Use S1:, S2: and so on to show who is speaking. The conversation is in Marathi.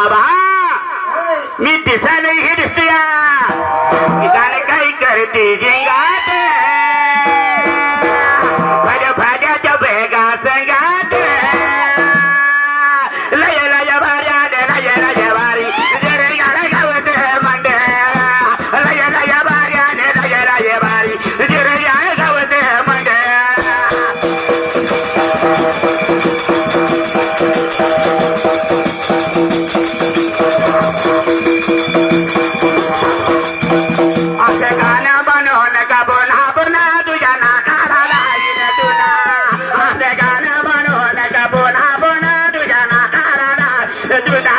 S1: बाबा मी दिसा नाही हे दिसतोया गाणे काही करते जिंगाट भाज्या भाज्याच्या भेगा संगाट लय लय भार्या लय लय भारी जरे गाणे गावत मंड लय लय भार्या लय लय भारी जरे गाणे गावत मंड तुझ्या